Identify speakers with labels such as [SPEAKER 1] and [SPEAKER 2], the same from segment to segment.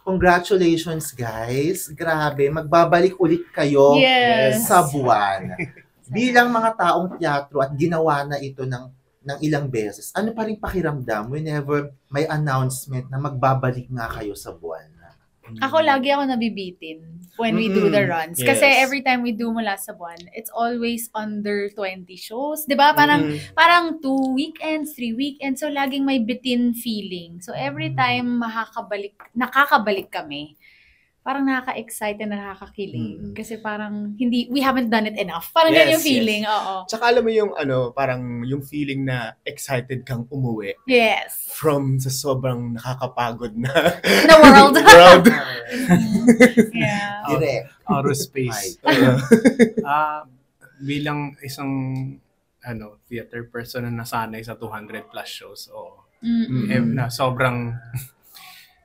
[SPEAKER 1] Congratulations, guys. Grabe, magbabalik ulit kayo
[SPEAKER 2] Yes.
[SPEAKER 1] sa buwan. Bilang mga taong teatro at ginawa na ito ng ilang beses, ano pa rin pakiramdam whenever may announcement na magbabalik nga kayo sa buwan?
[SPEAKER 2] Ako lagi ako nabibitin when we do the runs. Kasi every time we do Mula sa Buwan, it's always under 20 shows. 'Di ba? Parang 2 weekends, 3 weekends. So laging may bitin feeling. So every time nakakabalik kami, parang nakaka-excite and nakakakilig. Kasi parang we haven't done it enough. Parang ganyan yung feeling. Oo.
[SPEAKER 3] Tsaka alam mo yung parang yung feeling na excited kang umuwi.
[SPEAKER 2] Yes.
[SPEAKER 3] From sa sobrang nakakapagod na
[SPEAKER 2] world.
[SPEAKER 1] Yeah. Direct.
[SPEAKER 4] Outer space. Bilang isang theater person na nasanay sa 200 plus shows, na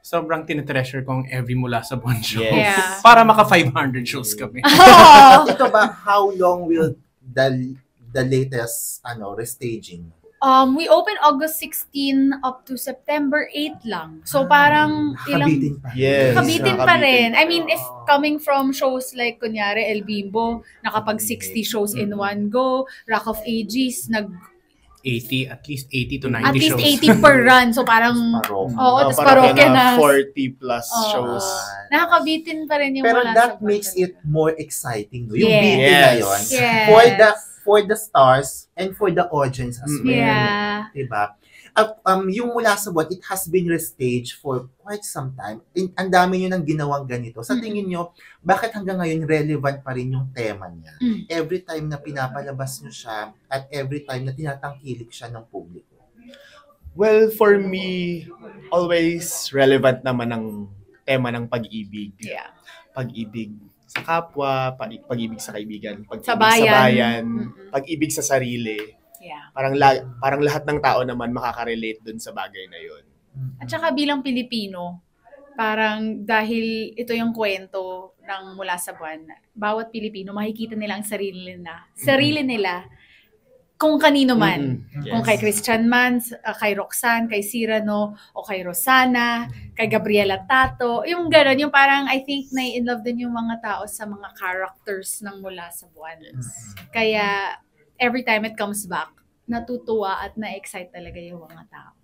[SPEAKER 4] sobrang tinitreasure kong every Mula sa Buwan show.
[SPEAKER 2] Yeah.
[SPEAKER 4] Para maka 500 shows kami.
[SPEAKER 1] Ito ba, how long will the latest restaging?
[SPEAKER 2] We open August 16 up to September 8 lang. So parang
[SPEAKER 1] Kabitin pa.
[SPEAKER 3] Yes.
[SPEAKER 2] Kabitin pa rin. I mean, if coming from shows like kunyari El Bimbo, nakapag 60 shows in one go, Rock of Ages,
[SPEAKER 4] at least 80 to 90
[SPEAKER 2] at least
[SPEAKER 4] shows.
[SPEAKER 2] 80 per run. So parang, tapos paroke na
[SPEAKER 3] 40 plus shows.
[SPEAKER 2] Nakakabitin pa rin yung
[SPEAKER 1] Pero
[SPEAKER 2] Mula
[SPEAKER 1] that
[SPEAKER 2] sa Buwan.
[SPEAKER 1] makes it more exciting. No? Yung
[SPEAKER 2] Yes.
[SPEAKER 1] bitin na yun.
[SPEAKER 2] Yes.
[SPEAKER 1] For the stars and for the audience as well.
[SPEAKER 2] Yeah.
[SPEAKER 1] Diba? Yung Mula sa Buwan, it has been restaged for quite some time. Ang dami nyo nang ginawang ganito. Sa tingin nyo, bakit hanggang ngayon relevant pa rin yung tema niya? Every time na pinapalabas nyo siya at every time na tinatangkilik siya ng publiko.
[SPEAKER 3] Well, for me, always relevant naman ang tema ng pag-ibig.
[SPEAKER 2] Yeah.
[SPEAKER 3] Pag-ibig sa kapwa, pag-ibig sa kaibigan, pag-ibig
[SPEAKER 2] Sa bayan.
[SPEAKER 3] pag-ibig sa sarili.
[SPEAKER 2] Yeah.
[SPEAKER 3] Parang lahat ng tao naman makaka-relate dun sa bagay na yun.
[SPEAKER 2] At saka bilang Pilipino, parang dahil ito yung kwento ng Mula sa Buwan, bawat Pilipino makikita nila ang sarili nila kung kanino man.
[SPEAKER 3] Yes.
[SPEAKER 2] Kung kay Christian man, kay Roxanne, kay Cyrano, o kay Rosana, kay Gabriela Tato. Yung gano'n, yung parang I think nai-inlove din yung mga tao sa mga characters ng Mula sa Buwan. Kaya every time it comes back, natutuwa at na-excite talaga yung mga tao.